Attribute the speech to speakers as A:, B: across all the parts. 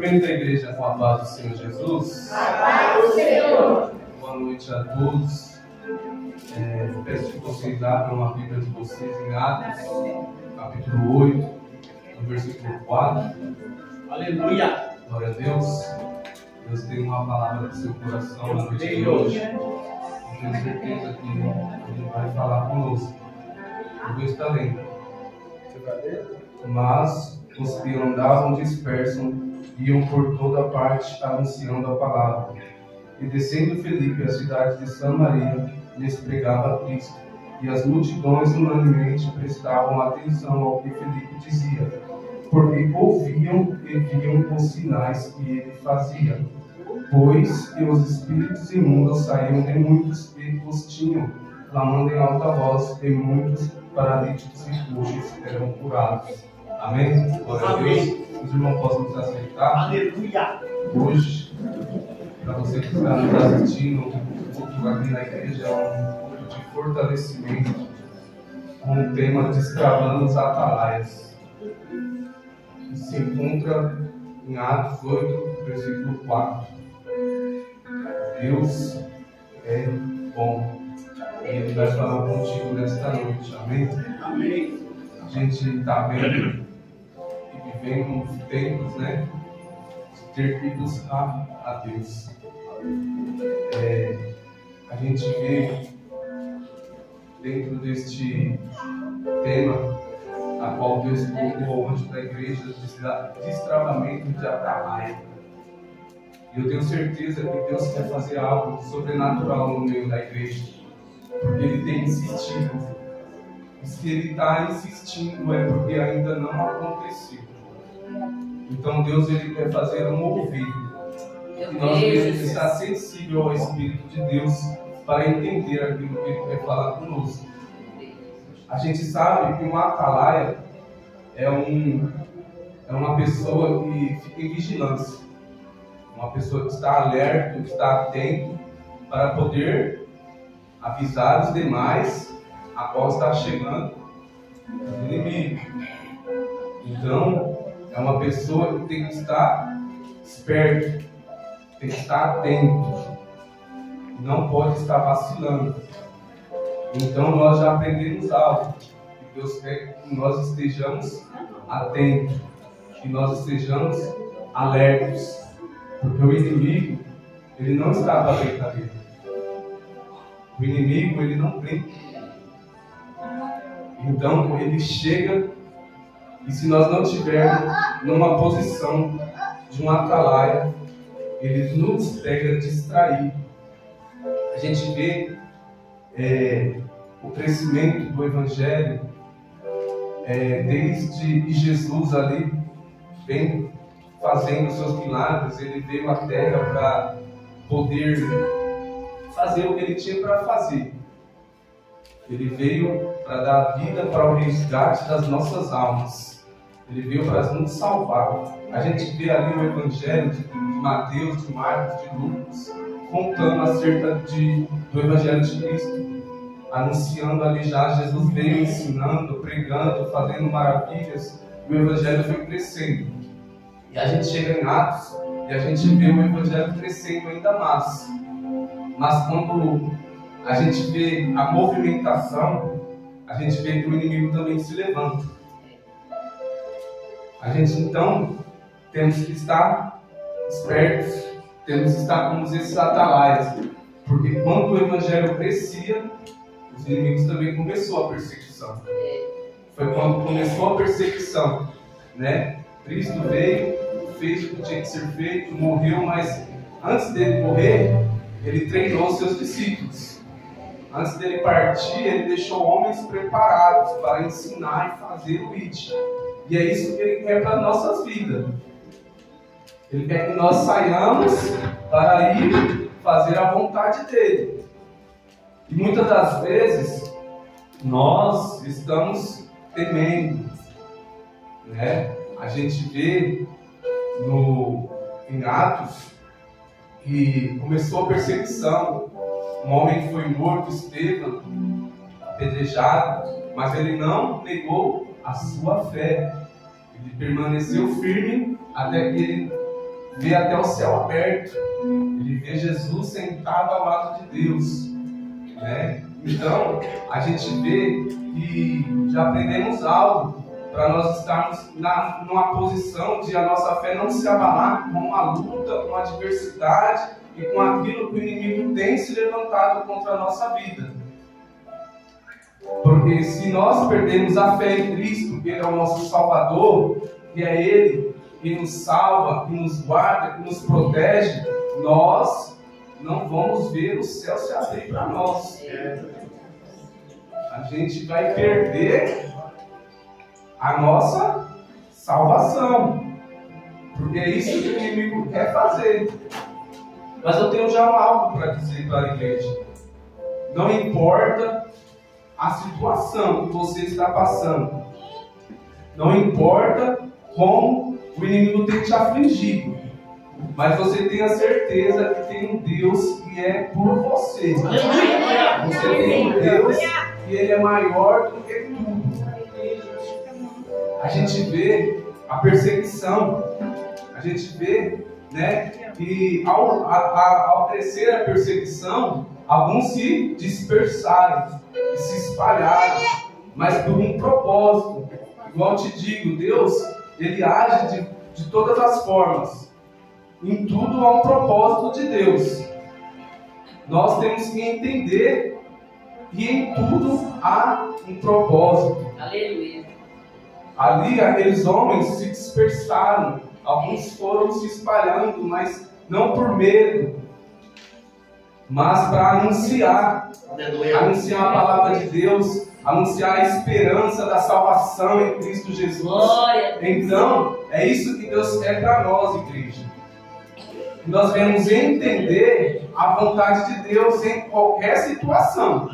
A: Cumprimento a igreja com a paz do Senhor Jesus.
B: A paz do Senhor.
A: Boa noite a todos. Peço que vocês abram a Bíblia de vocês em Atos, capítulo 8, no versículo 4.
C: Aleluia!
A: Glória a Deus. Deus tem uma palavra para o seu coração na noite de hoje. Eu tenho certeza que Ele vai falar conosco. Eu vou estar lendo. Mas os que andavam dispersos iam por toda parte anunciando a palavra. E descendo Filipe à cidade de Samaria, lhes pregava a Cristo. E as multidões unanimemente prestavam atenção ao que Filipe dizia, porque ouviam e viam os sinais que ele fazia. Pois que os espíritos imundos saíam de muitos e os tinham, clamando em alta voz, e muitos paralíticos e coxos eram curados. Amém? Glória a Deus. Os irmãos possam nos aceitar.
C: Aleluia!
A: Hoje, para você que está nos assistindo, o culto aqui na igreja é um culto de fortalecimento com o tema Destravando os Atalaias. Que se encontra em Atos 8, versículo 4. Deus é bom. E Ele vai falar contigo nesta noite. Amém?
C: Amém.
A: A gente está vendo e vivendo tempos, né? De ter filhos a Deus. A gente vê dentro deste tema a qual Deus colocou hoje para a igreja, destravamento de atalaia. E eu tenho certeza que Deus quer fazer algo sobrenatural no meio da igreja, porque Ele tem insistido. E se Ele está insistindo é porque ainda não aconteceu. Então Deus Ele quer fazer um ouvido. E nós devemos estar sensível ao Espírito de Deus para entender aquilo que Ele quer falar conosco. A gente sabe que uma atalaia é uma pessoa que fica em vigilância. Uma pessoa que está alerta, que está atento para poder avisar os demais após estar chegando o inimigo. Então, é uma pessoa que tem que estar esperto, tem que estar atento, não pode estar vacilando. Então, nós já aprendemos algo, que Deus quer que nós estejamos atentos, que nós estejamos alertos, porque o inimigo, ele não está para brincadeira. O inimigo, ele não brinca. Então, ele chega, e se nós não estivermos numa posição de um atalaia, ele nos pega distraído. A gente vê o crescimento do Evangelho desde que Jesus ali vem fazendo seus milagres. Ele veio à terra para poder fazer o que ele tinha para fazer. Ele veio para dar vida para o resgate das nossas almas. Ele veio para nos salvar. A gente vê ali o Evangelho de Mateus, de Marcos, de Lucas, contando acerca do Evangelho de Cristo. Anunciando ali já, Jesus veio ensinando, pregando, fazendo maravilhas. E o Evangelho foi crescendo. E a gente chega em Atos e a gente vê o Evangelho crescendo ainda mais. Mas quando a gente vê a movimentação, a gente vê que o inimigo também se levanta. A gente então temos que estar espertos, temos que estar como esses atalaias, porque quando o Evangelho crescia, os inimigos também começou a perseguição. Foi quando começou a perseguição, né? Cristo veio, fez o que tinha que ser feito, morreu, mas antes dele morrer, ele treinou seus discípulos. Antes dele partir, ele deixou homens preparados para ensinar e fazer o IT. E é isso que ele quer para as nossas vidas. Ele quer que nós saiamos para ir fazer a vontade dele. E muitas das vezes, nós estamos temendo, né? A gente vê em Atos que começou a perseguição. Um homem foi morto, Estevão, apedrejado, mas ele não negou a sua fé. Ele permaneceu firme até que ele vê até o céu aberto. Ele vê Jesus sentado ao lado de Deus, né? Então, a gente vê que já aprendemos algo para nós estarmos numa posição de a nossa fé não se abalar com uma luta, com a adversidade e com aquilo que o inimigo tem se levantado contra a nossa vida. Porque se nós perdemos a fé em Cristo, que Ele é o nosso Salvador, que é Ele que nos salva, que nos guarda, que nos protege, nós não vamos ver o céu se abrir para nós. A gente vai perder a nossa salvação, porque é isso que o inimigo quer fazer. Mas eu tenho já algo para dizer para a igreja. Não importa a situação que você está passando, não importa como o inimigo tem te afligido, mas você tenha certeza que tem um Deus que é por você. Você tem um Deus que Ele é maior do que tudo. A gente vê a perseguição, a gente vê, né, que ao crescer a perseguição, alguns se dispersaram e se espalharam, mas por um propósito. Igual eu te digo, Deus, Ele age de todas as formas. Em tudo há um propósito de Deus. Nós temos que entender que em tudo há um propósito.
B: Aleluia.
A: Ali aqueles homens se dispersaram, alguns foram se espalhando, mas não por medo, mas para anunciar a palavra de Deus, anunciar a esperança da salvação em Cristo Jesus.
B: Glória.
A: Então, é isso que Deus quer para nós, igreja. Nós devemos entender a vontade de Deus em qualquer situação.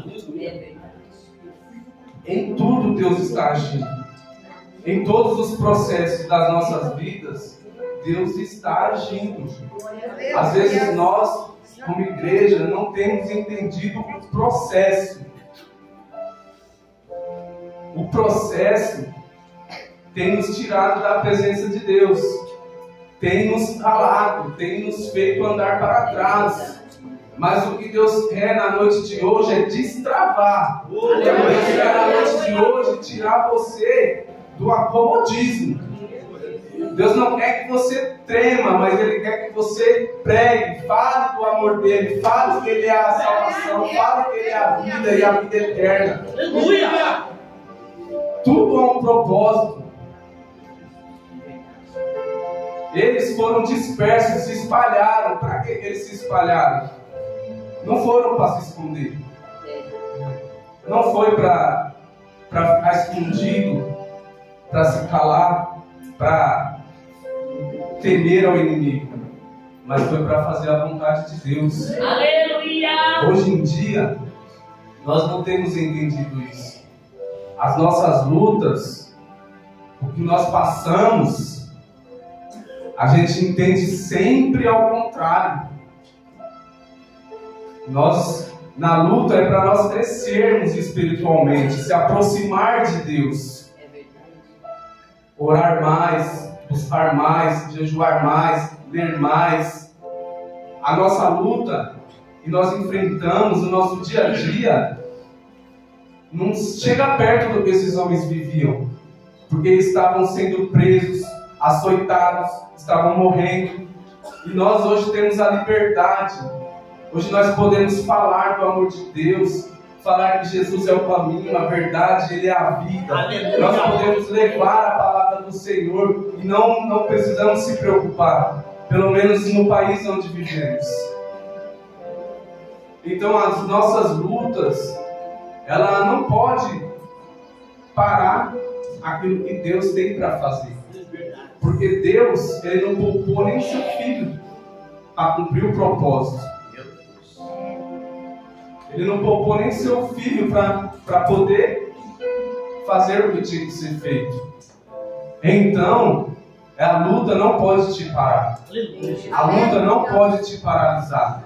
A: Em tudo Deus está agindo. Em todos os processos das nossas vidas, Deus está agindo. Às vezes nós, como igreja, não temos entendido o processo. O processo tem nos tirado da presença de Deus, tem nos calado, tem nos feito andar para trás. Mas o que Deus quer na noite de hoje é destravar. Deus quer na noite de hoje tirar você do acomodismo. Deus não quer que você trema, mas Ele quer que você pregue, fale do amor dEle, fale que Ele é a salvação, fale que Ele é a vida e a vida eterna.
C: Aleluia!
A: Tudo há um propósito. Eles foram dispersos, se espalharam. Para que eles se espalharam? Não foram para se esconder. Não foi para ficar escondido, para se calar, para temer ao inimigo, mas foi para fazer a vontade de Deus.
B: Aleluia!
A: Hoje em dia, nós não temos entendido isso. As nossas lutas, o que nós passamos, a gente entende sempre ao contrário. Nós, na luta, é para nós crescermos espiritualmente, se aproximar de Deus, orar mais, buscar mais, jejuar mais, ler mais. A nossa luta que nós enfrentamos no nosso dia a dia não chega perto do que esses homens viviam, porque eles estavam sendo presos, açoitados, estavam morrendo. E nós hoje temos a liberdade. Hoje nós podemos falar do amor de Deus, falar que Jesus é o caminho, a verdade, Ele é a vida.
C: Aleluia.
A: Nós podemos levar a palavra do Senhor e não precisamos se preocupar, pelo menos no país onde vivemos. Então as nossas lutas, ela não pode parar aquilo que Deus tem para fazer. Porque Deus, Ele não poupou nem seu filho para cumprir o propósito. Ele não poupou nem seu filho para poder fazer o que tinha que ser feito. Então, a luta não pode te parar. A luta não pode te paralisar.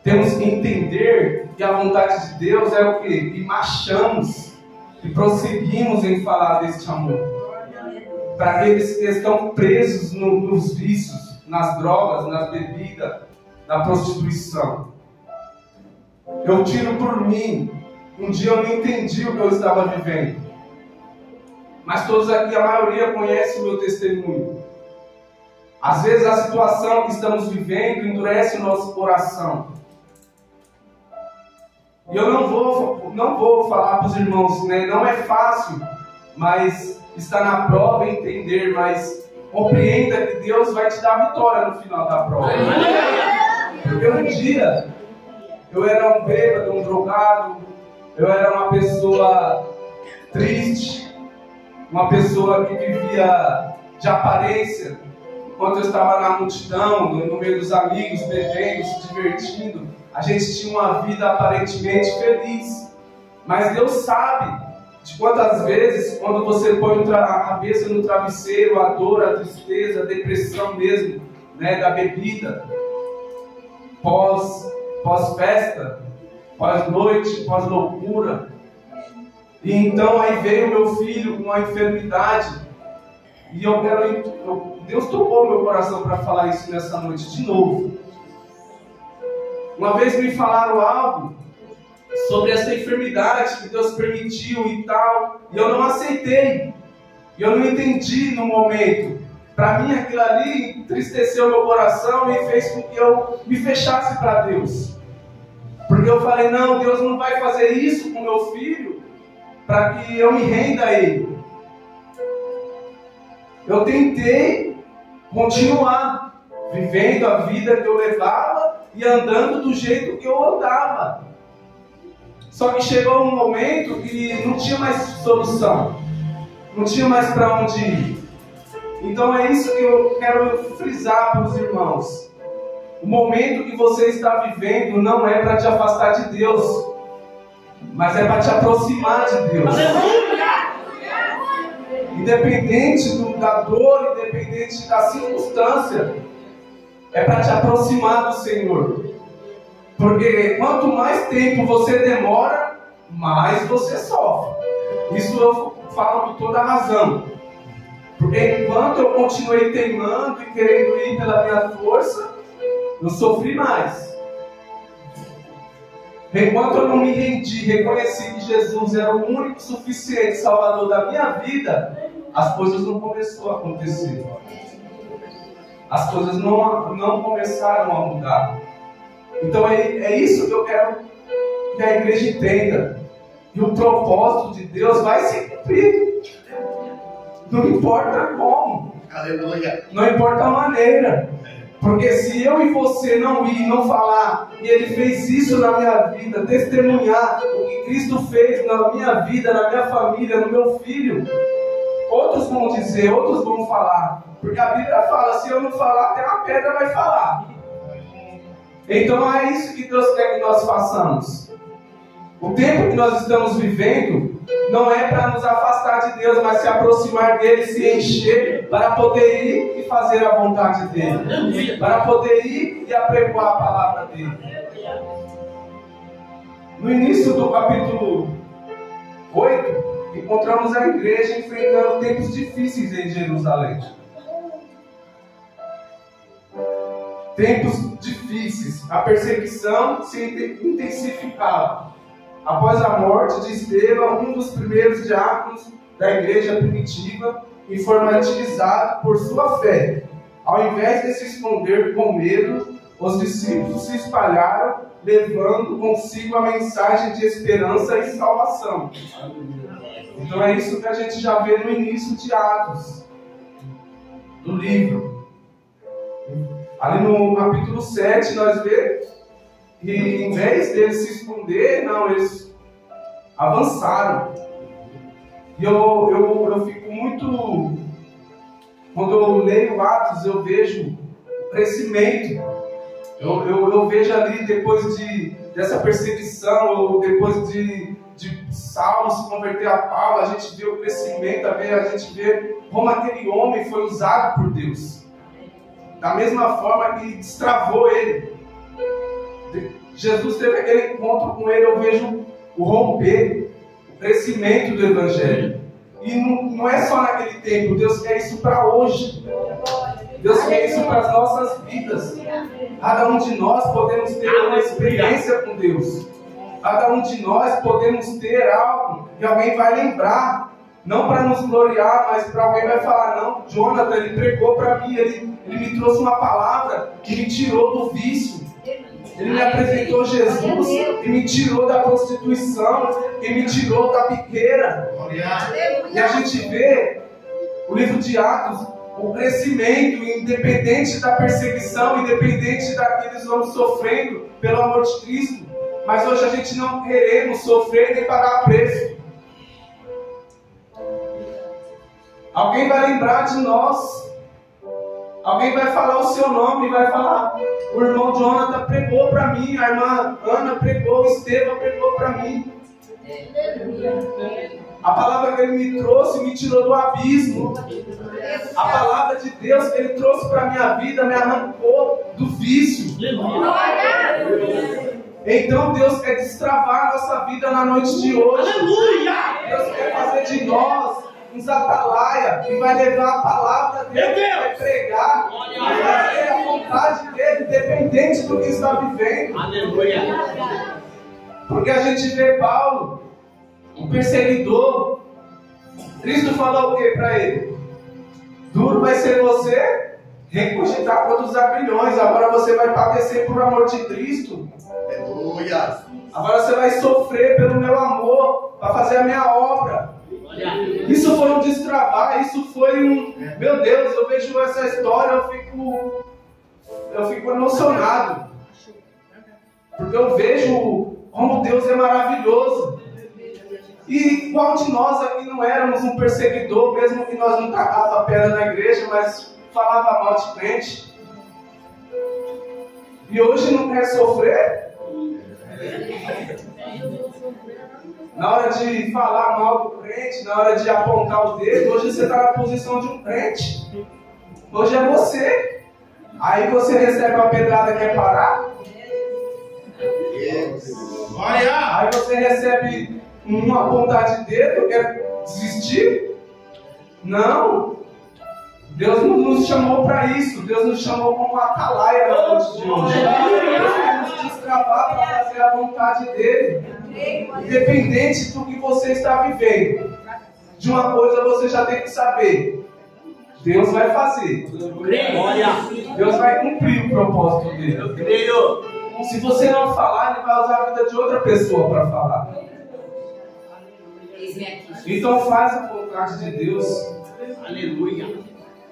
A: Temos que entender que a vontade de Deus é o quê? Que marchamos e prosseguimos em falar deste amor. para aqueles que estão presos nos vícios, nas drogas, nas bebidas, na prostituição. Eu tiro por mim. Um dia eu não entendi o que eu estava vivendo. Mas todos aqui, a maioria conhece o meu testemunho. Às vezes a situação que estamos vivendo endurece o nosso coração. E eu não vou falar para os irmãos, né? Não é fácil, mas está na prova entender, mas compreenda que Deus vai te dar vitória no final da prova. Porque um dia eu era um bêbado, um drogado, eu era uma pessoa triste, uma pessoa que vivia de aparência. Enquanto eu estava na multidão, no meio dos amigos, bebendo, se divertindo, a gente tinha uma vida aparentemente feliz. Mas Deus sabe de quantas vezes, quando você põe a cabeça no travesseiro, a dor, a tristeza, a depressão mesmo, né, da bebida, pós-festa, pós-noite, pós-loucura. E então aí veio meu filho com uma enfermidade. E Deus tocou meu coração para falar isso nessa noite de novo. Uma vez me falaram algo sobre essa enfermidade que Deus permitiu e tal, e eu não aceitei. E eu não entendi no momento. Para mim aquilo ali entristeceu meu coração e fez com que eu me fechasse para Deus. Porque eu falei, não, Deus não vai fazer isso com meu filho para que eu me renda a Ele. Eu tentei continuar vivendo a vida que eu levava e andando do jeito que eu andava. Só que chegou um momento que não tinha mais solução. Não tinha mais para onde ir. Então é isso que eu quero frisar para os irmãos. O momento que você está vivendo não é para te afastar de Deus, mas é para te aproximar de Deus. Independente da dor, independente da circunstância, é para te aproximar do Senhor. Porque quanto mais tempo você demora, mais você sofre. Isso eu falo com toda a razão. Porque enquanto eu continuei teimando e querendo ir pela minha força, eu sofri mais. Enquanto eu não me rendi, reconheci que Jesus era o único suficiente Salvador da minha vida, as coisas não começaram a acontecer. As coisas não começaram a mudar. Então é isso que eu quero que a igreja entenda. E o propósito de Deus vai se cumprir. Não importa como.
C: Aleluia.
A: Não importa a maneira. Porque se eu e você não ir, não falar, e Ele fez isso na minha vida, testemunhar o que Cristo fez na minha vida, na minha família, no meu filho, outros vão dizer, outros vão falar. Porque a Bíblia fala, se eu não falar, até a pedra vai falar. Então é isso que Deus quer que nós façamos. O tempo que nós estamos vivendo não é para nos afastar de Deus, mas se aproximar dEle, se encher, para poder ir e fazer a vontade dEle. Para poder ir e apregoar a palavra dEle. No início do capítulo 8, encontramos a igreja enfrentando tempos difíceis em Jerusalém. Tempos difíceis. A perseguição se intensificava. Após a morte de Estevão, um dos primeiros diáconos da igreja primitiva, informatizado por sua fé, ao invés de se esconder com medo, os discípulos se espalharam, levando consigo a mensagem de esperança e salvação. Então é isso que a gente já vê no início de Atos, do livro. Ali no capítulo 7, nós vemos que em vez deles se esconder, não, eles avançaram. E eu fico muito... Quando eu leio Atos, eu vejo o crescimento. Eu vejo ali, depois dessa perseguição, ou depois de Saulo se converter a Paulo, a gente vê o crescimento, a gente vê como aquele homem foi usado por Deus. Da mesma forma que destravou ele. Jesus teve aquele encontro com ele, eu vejo o romper, o crescimento do Evangelho. E não é só naquele tempo, Deus quer isso para hoje. Deus quer isso para as nossas vidas. Cada um de nós podemos ter uma experiência com Deus. Cada um de nós podemos ter algo que alguém vai lembrar. Não para nos gloriar, mas para alguém vai falar, não, Jonathan, ele pregou para mim, ele me trouxe uma palavra que me tirou do vício. Ele me apresentou Jesus e me tirou da prostituição, e me tirou da biqueira. E a gente vê o livro de Atos, o crescimento, independente da perseguição, independente daqueles homens sofrendo pelo amor de Cristo. Mas hoje a gente não queremos sofrer nem pagar preço. Alguém vai lembrar de nós. Alguém vai falar o seu nome, vai falar, o irmão Jonathan pregou para mim, a irmã Ana pregou, o Estevam pregou para mim. A palavra que ele me trouxe me tirou do abismo. A palavra de Deus que ele trouxe para a minha vida me arrancou do vício. Então Deus quer destravar a nossa vida na noite de hoje. Deus quer fazer de nós uns atalaia, que vai levar a palavra dele, que vai pregar, que vai fazer a vontade dele, independente do que está vivendo.
C: Aleluia.
A: Porque a gente vê Paulo, o perseguidor. Cristo falou o que para ele? Duro vai ser você regurgitar contra os agrilhões. Agora você vai padecer por amor de Cristo.
D: Aleluia.
A: Agora você vai sofrer pelo meu amor, para fazer a minha obra. Isso foi um destravar, isso foi um... Meu Deus, eu vejo essa história, eu fico emocionado. Porque eu vejo como Deus é maravilhoso. E qual de nós aqui não éramos um perseguidor, mesmo que nós não tacava a pedra na igreja, mas falava mal de crente? E hoje não quer sofrer? Na hora de falar mal do crente, na hora de apontar o dedo, hoje você está na posição de um crente. Hoje é você. Aí você recebe uma pedrada e quer parar. Aí você recebe uma pontada de dedo e quer desistir. Não. Deus não nos chamou para isso. Deus nos chamou como atalaia na noite de hoje. Deus quer nos destravar para fazer a vontade dele. Independente do que você está vivendo, de uma coisa você já tem que saber: Deus vai fazer. Deus vai cumprir o propósito dele.
C: Eu creio.
A: Se você não falar, ele vai usar a vida de outra pessoa para falar. Então faz a vontade de Deus.
C: Aleluia.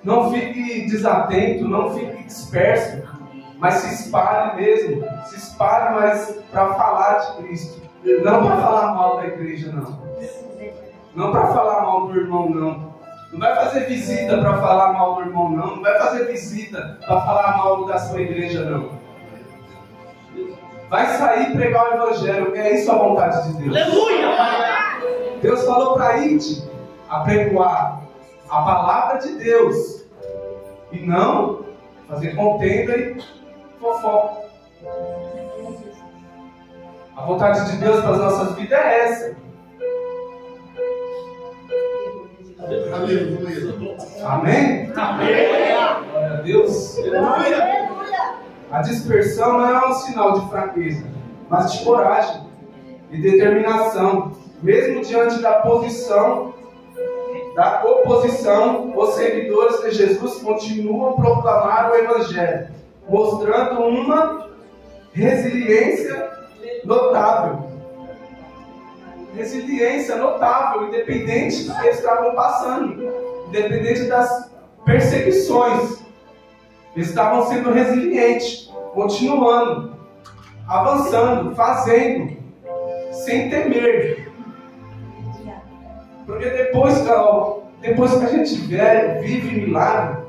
A: Não fique desatento, não fique disperso, mas se espalhe mesmo. Se espalhe, mas para falar de Cristo. Não para falar mal da igreja, não. Não para falar mal do irmão, não. Não vai fazer visita para falar mal do irmão, não. Não vai fazer visita para falar mal da sua igreja, não. Vai sair e pregar o evangelho, que é isso a vontade de Deus.
C: Aleluia!
A: Deus falou para Ide apregoar a palavra de Deus e não fazer contenda e fofoca. A vontade de Deus para as nossas vidas é essa.
D: Aleluia.
A: Amém?
C: Amém.
A: Glória a Deus.
D: Aleluia.
A: A dispersão não é um sinal de fraqueza, mas de coragem e determinação. Mesmo diante da oposição, os seguidores de Jesus continuam a proclamar o Evangelho, mostrando uma resiliência notável. Resiliência notável, independente do que eles estavam passando, independente das perseguições. Eles estavam sendo resilientes, continuando, avançando, fazendo, sem temer. Porque depois que a gente vive milagre,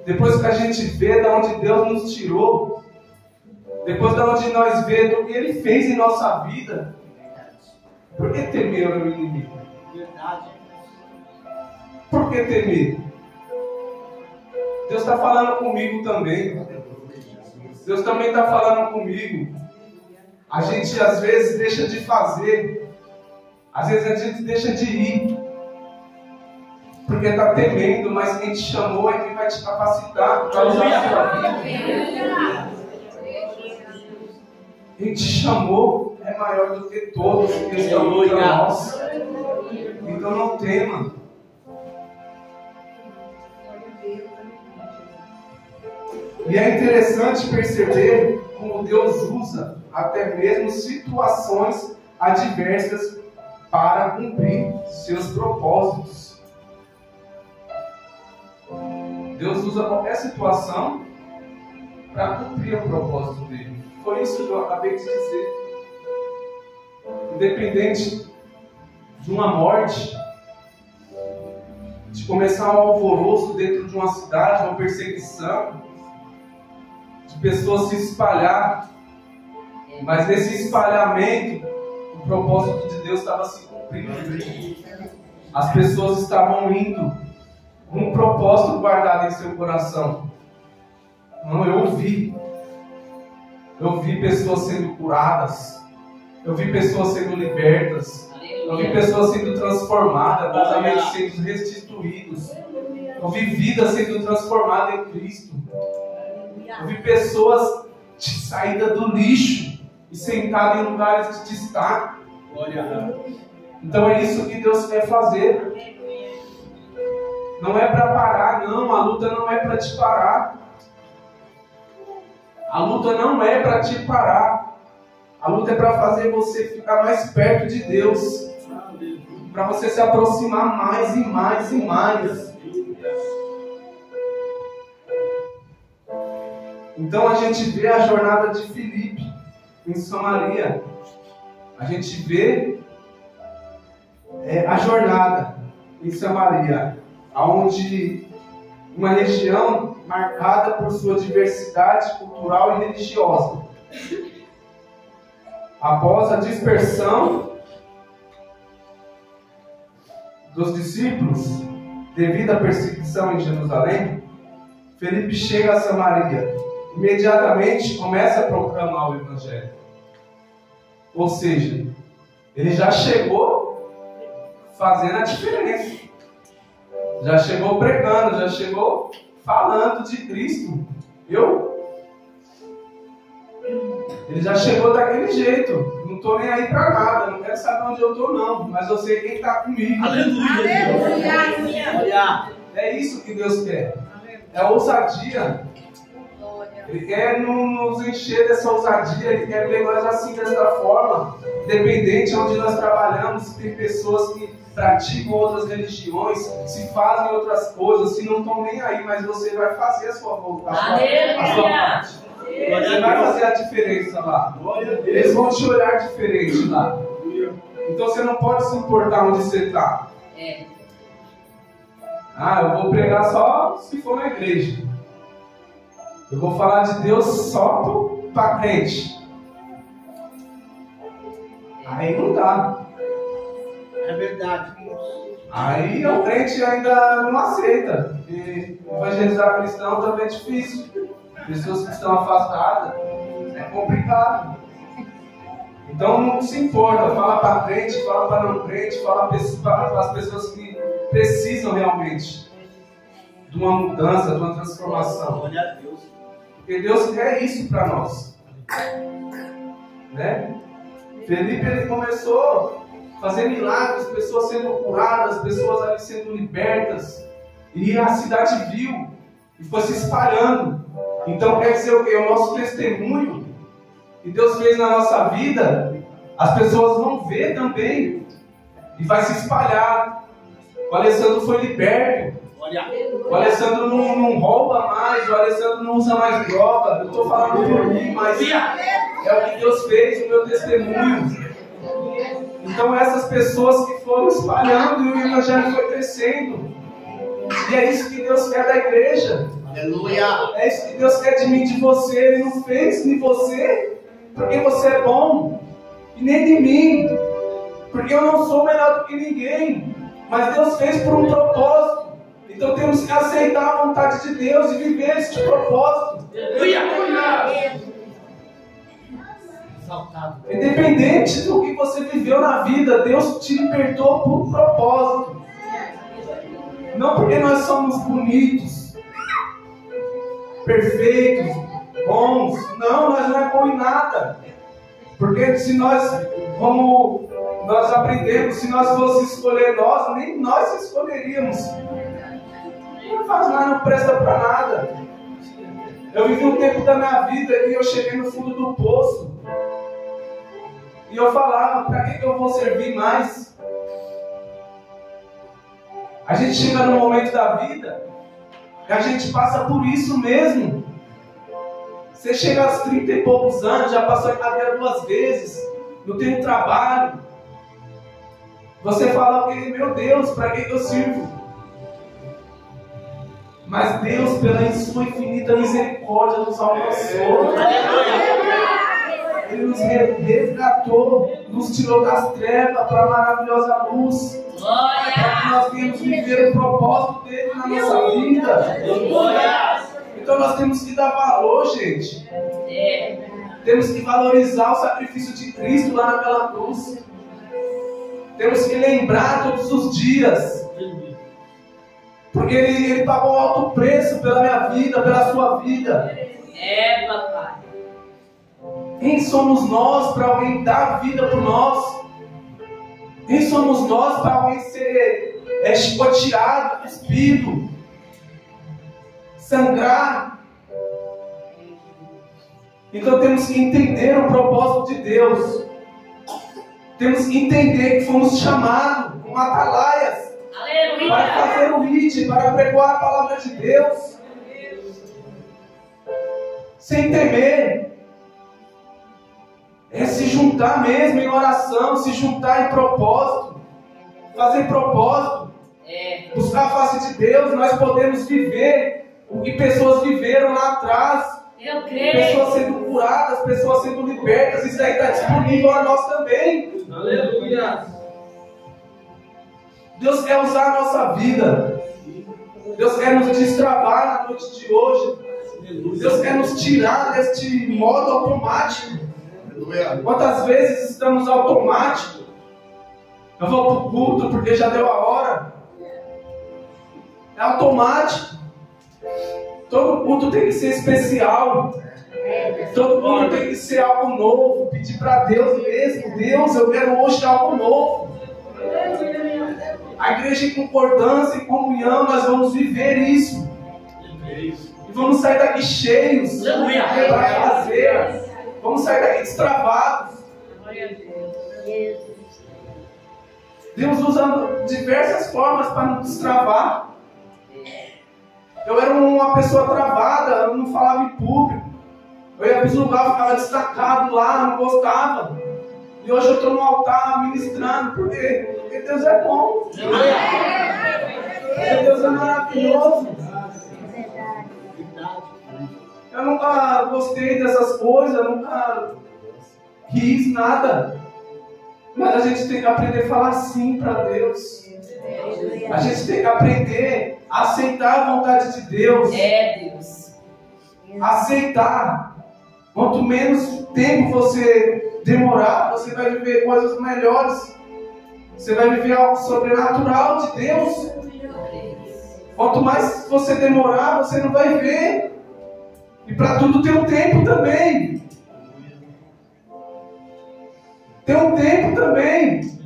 A: depois que a gente vê de onde Deus nos tirou, depois de onde nós vemos do que Ele fez em nossa vida, por que temer o inimigo?
C: Verdade.
A: Por que temer? Deus está falando comigo também. Deus também está falando comigo. A gente às vezes deixa de fazer. Às vezes a gente deixa de ir. porque está temendo, mas quem te chamou é quem vai te capacitar para usar a sua vida. Quem te chamou é maior do que todos que estão contra nós. Então não tema. E é interessante perceber como Deus usa até mesmo situações adversas para cumprir seus propósitos. Deus usa qualquer situação para cumprir o propósito dele. Foi isso que eu acabei de dizer. Independente de uma morte, de começar um alvoroço dentro de uma cidade, uma perseguição, de pessoas se espalhar, mas nesse espalhamento o propósito de Deus estava se cumprindo. As pessoas estavam indo com um propósito guardado em seu coração. Não, eu vi pessoas sendo curadas, eu vi pessoas sendo libertas, eu vi pessoas sendo transformadas, casamentos sendo restituídos, eu vi vidas sendo transformadas em Cristo. Eu vi pessoas de saída do lixo e sentadas em lugares de destaque. Então é isso que Deus quer fazer. Não é para parar, não. A luta não é para te parar. A luta não é para te parar. A luta é para fazer você ficar mais perto de Deus. Para você se aproximar mais e mais e mais. Então a gente vê a jornada de Filipe em Samaria. A gente vê a jornada em Samaria, onde uma região marcada por sua diversidade cultural e religiosa. Após a dispersão dos discípulos devido à perseguição em Jerusalém, Filipe chega a Samaria. Imediatamente começa a proclamar o Evangelho. Ou seja, ele já chegou fazendo a diferença. Já chegou pregando, já chegou falando de Cristo. Ele já chegou daquele jeito. Não estou nem aí para nada, não quero saber onde eu estou não, mas eu sei quem está comigo.
C: Aleluia!
A: É isso que Deus quer. É ousadia. Ele quer nos encher dessa ousadia, Ele quer ver nós assim, dessa forma. Independente de onde nós trabalhamos, tem pessoas que praticam outras religiões, se fazem outras coisas, se não estão nem aí, mas você vai fazer a sua vontade, a sua parte. Você vai fazer a diferença lá. Eles vão te olhar diferente lá. Então você não pode se importar onde você está. Eu vou pregar só se for na igreja. Eu vou falar de Deus só para crente. Aí não dá.
C: É verdade.
A: Aí o crente ainda não aceita. E evangelizar cristão também é difícil. Pessoas que estão afastadas é complicado. Então não se importa. Fala para crente, fala para não crente, fala para as pessoas que precisam realmente de uma mudança, de uma transformação.
C: Glória a Deus.
A: Porque Deus quer isso para nós. Né? Felipe ele começou a fazer milagres, pessoas sendo curadas, pessoas ali sendo libertas. E a cidade viu e foi se espalhando. Então quer dizer o quê? O nosso testemunho que Deus fez na nossa vida, as pessoas vão ver também. E vai se espalhar. O Alessandro foi liberto. O Alessandro não rouba mais, o Alessandro não usa mais droga. Eu estou falando por mim, mas é o que Deus fez, o meu testemunho. Então essas pessoas que foram espalhando e o Evangelho foi crescendo. E é isso que Deus quer da igreja.
C: Aleluia.
A: É isso que Deus quer de mim, de você. Ele não fez de você porque você é bom, e nem de mim, porque eu não sou melhor do que ninguém. Mas Deus fez por um propósito. Então temos que aceitar a vontade de Deus e viver esse propósito. Independente do que você viveu na vida, Deus te libertou por um propósito. Não porque nós somos bonitos, perfeitos, bons. Não, nós não é bom em nada. Porque se nós, como nós aprendemos, se nós fosse escolher nós, nem nós escolheríamos. Não faz nada, não presta para nada. Eu vivi um tempo da minha vida e eu cheguei no fundo do poço. E eu falava, para que eu vou servir mais? A gente chega num momento da vida e a gente passa por isso mesmo. Você chega aos 30 e poucos anos, já passou em cadeia 2 vezes, não tem um trabalho. Você fala, meu Deus, para que eu sirvo? Mas Deus, pela sua infinita misericórdia, nos alcançou. Ele nos resgatou, nos tirou das trevas para a maravilhosa luz. Para que nós venhamos viver o propósito dele na nossa vida. Então nós temos que dar valor, gente. Temos que valorizar o sacrifício de Cristo lá naquela cruz. Temos que lembrar todos os dias. Porque ele pagou um alto preço pela minha vida, pela sua vida.
B: Papai.
A: Quem somos nós para alguém dar vida por nós? Quem somos nós para alguém ser chicoteado, cuspido, sangrar? Então temos que entender o propósito de Deus. Temos que entender que fomos chamados como atalaias.
B: Aleluia.
A: Para fazer o hit, para pregoar a palavra de Deus. Sem temer. É se juntar mesmo em oração, se juntar em propósito. Fazer propósito. Buscar a face de Deus. Nós podemos viver o que pessoas viveram lá atrás.
B: Eu creio.
A: Pessoas sendo curadas, pessoas sendo libertas. Isso aí está disponível a nós também.
C: Aleluia.
A: Deus quer usar a nossa vida. Deus quer nos destravar na noite de hoje. Deus quer nos tirar deste modo automático. Quantas vezes estamos automáticos? Eu vou para o culto porque já deu a hora. É automático. Todo culto tem que ser especial. Todo culto tem que ser algo novo. Pedir para Deus mesmo. Deus, eu quero hoje algo novo. A igreja em concordância, em comunhão, nós vamos viver isso. E vamos sair daqui cheios para fazer. Vamos sair daqui destravados. Deus usa diversas formas para nos destravar. Eu era uma pessoa travada, eu não falava em público. Eu ia para os lugares, ficava destacado lá, não gostava. E hoje eu estou no altar ministrando, porque Deus é bom. Porque Deus é maravilhoso. Eu nunca gostei dessas coisas, eu nunca quis nada. Mas a gente tem que aprender a falar sim para Deus. A gente tem que aprender a aceitar a vontade de Deus.
B: Deus.
A: Aceitar. Quanto menos tempo você demorar, você vai viver coisas melhores. Você vai viver algo sobrenatural de Deus. Quanto mais você demorar, você não vai ver. E para tudo tem um tempo também. Tem um tempo também.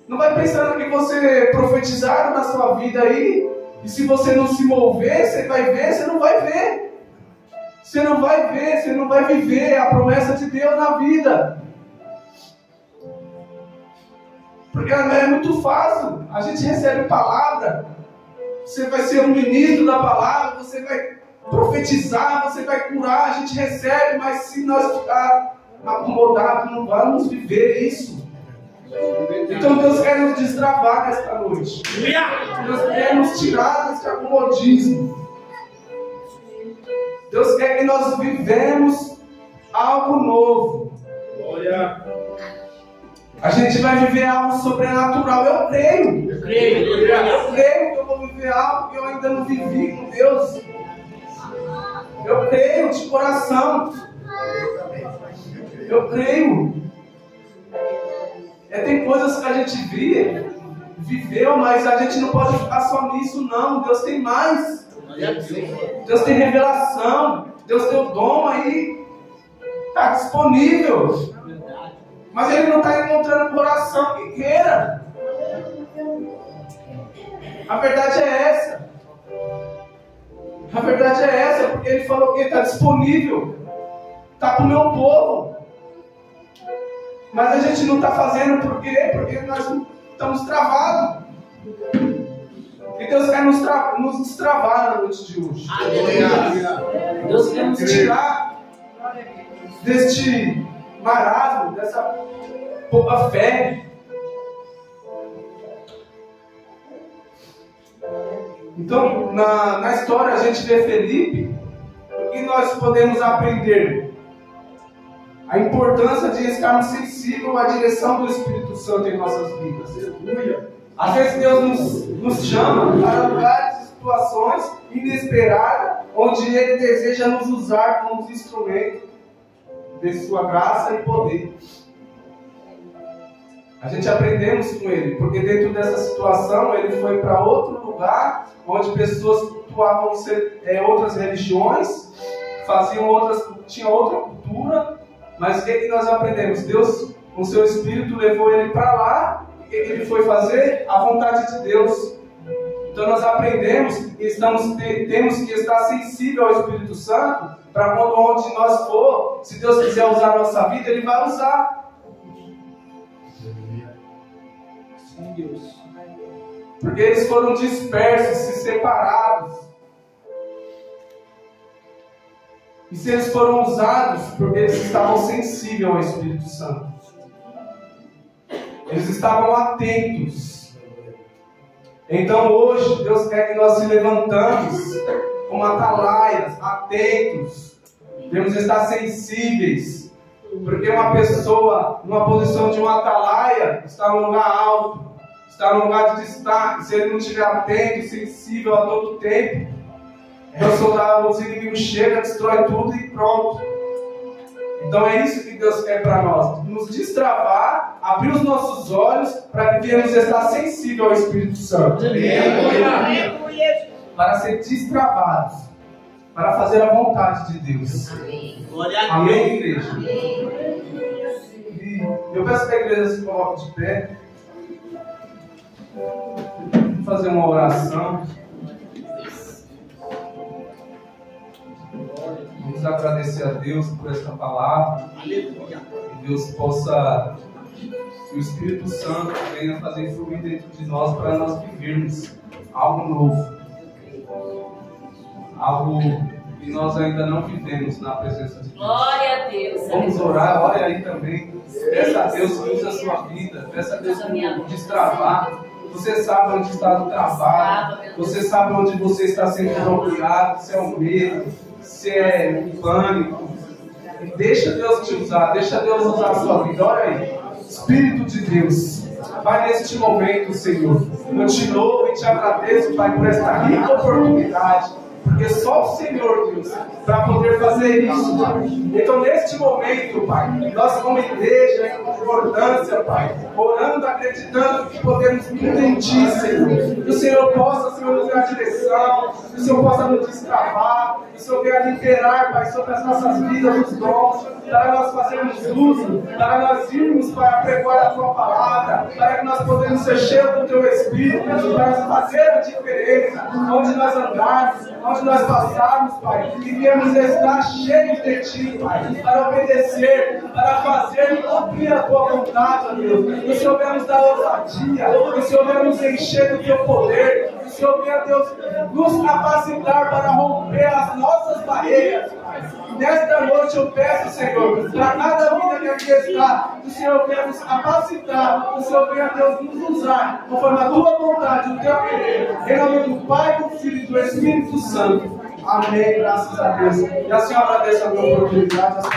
A: Não vai pensando que você profetizaram na sua vida aí. E se você não se mover, você vai ver, você não vai ver. Você não vai ver, você não vai viver a promessa de Deus na vida. Porque é muito fácil. A gente recebe palavra. Você vai ser um ministro da palavra. Você vai profetizar, você vai curar. A gente recebe, mas se nós ficar acomodados, não vamos viver isso. Então Deus quer nos destravar nesta noite. Deus quer nos tirar desse acomodismo. Deus quer que nós vivemos algo novo. A gente vai viver algo sobrenatural. Eu creio. Eu creio que eu vou viver algo que eu ainda não vivi com Deus. Eu creio de coração. Eu creio. Tem coisas que a gente viveu, mas a gente não pode ficar só nisso, não. Deus tem mais. Deus tem revelação. Deus tem o dom aí. Está disponível. Mas Ele não está encontrando o coração que queira. A verdade é essa. A verdade é essa, porque Ele falou que Ele está disponível. Está para o meu povo. Mas a gente não está fazendo por quê? Porque nós estamos travados. E Deus quer nos destravar na noite de hoje. Deus quer nos tirar deste marasmo, dessa pouca fé. Então, na história a gente vê Felipe, e nós podemos aprender a importância de estarmos sensíveis à direção do Espírito Santo em nossas vidas. Aleluia. Às vezes Deus nos chama para lugares e situações inesperadas, onde Ele deseja nos usar como instrumento de sua graça e poder. A gente aprendemos com Ele, porque dentro dessa situação Ele foi para outro lugar, onde pessoas cultuavam outras religiões, tinham outra cultura, mas o que nós aprendemos? Deus, com seu Espírito, levou Ele para lá. O que Ele foi fazer? A vontade de Deus. Então nós aprendemos que temos que estar sensível ao Espírito Santo, para onde nós for, se Deus quiser usar a nossa vida, Ele vai usar. Sim, Deus. Porque eles foram dispersos, se separados. E se eles foram usados, porque eles estavam sensíveis ao Espírito Santo. Eles estavam atentos. Então hoje, Deus quer que nós se levantamos como atalaias, atentos. Devemos estar sensíveis. Porque uma pessoa, numa posição de um atalaia, está num lugar alto, está num lugar de destaque. Se ele não estiver atento e sensível a todo tempo, os inimigos chegam, destrói tudo e pronto. Então é isso que Deus quer para nós. Nos destravar, abrir os nossos olhos para que venhamos estar sensíveis ao Espírito Santo. Para ser destravados. Para fazer a vontade de Deus. Amém, igreja? E eu peço que a igreja se coloque de pé. Vamos fazer uma oração. Vamos agradecer a Deus por esta palavra. Que Deus possa, que o Espírito Santo venha fazer fluir dentro de nós para nós vivermos algo novo. Algo que nós ainda não vivemos na presença de Deus.
B: Glória a Deus.
A: Vamos orar, ore aí também. Peça a Deus que use a sua vida. Peça a Deus que destravar. Você sabe onde está o trabalho. Você sabe onde você está sendo bloqueado. Se é o medo, se é o pânico. Deixa Deus te usar. Deixa Deus usar a sua vida. Ora aí. Espírito de Deus, Pai, neste momento, Senhor, eu te louvo e te agradeço, Pai, por esta rica oportunidade. Porque só o Senhor, Deus, para poder fazer isso, Pai. Então, neste momento, Pai, nós como igreja, em concordância, Pai, orando, acreditando que podemos crer em Ti, Senhor. Que o Senhor possa, Senhor, nos dar direção, que o Senhor possa nos destravar, que o Senhor venha liberar, Pai, sobre as nossas vidas, os dons, para nós fazermos uso, para nós irmos, Pai, apregoar a Tua palavra, para que nós podemos ser cheios do Teu Espírito, para fazer a diferença, onde nós andarmos, onde nós passarmos, Pai, e viemos estar cheios de Ti, Pai, para obedecer, para fazer e cumprir a Tua vontade, ó Deus. Que o Senhor venha nos dar ousadia, que o Senhor venha nos encher do Teu poder, que o Senhor venha, Deus, nos capacitar para romper as nossas barreiras, Pai. Nesta noite eu peço, Senhor, para cada vida que aqui está, que o Senhor venha nos capacitar, que o Senhor venha, Deus, nos usar, conforme a Tua vontade, o Teu querer. Em nome do Pai, do Filho e do Espírito Santo. Amém, graças a Deus. E assim eu agradeço a minha oportunidade.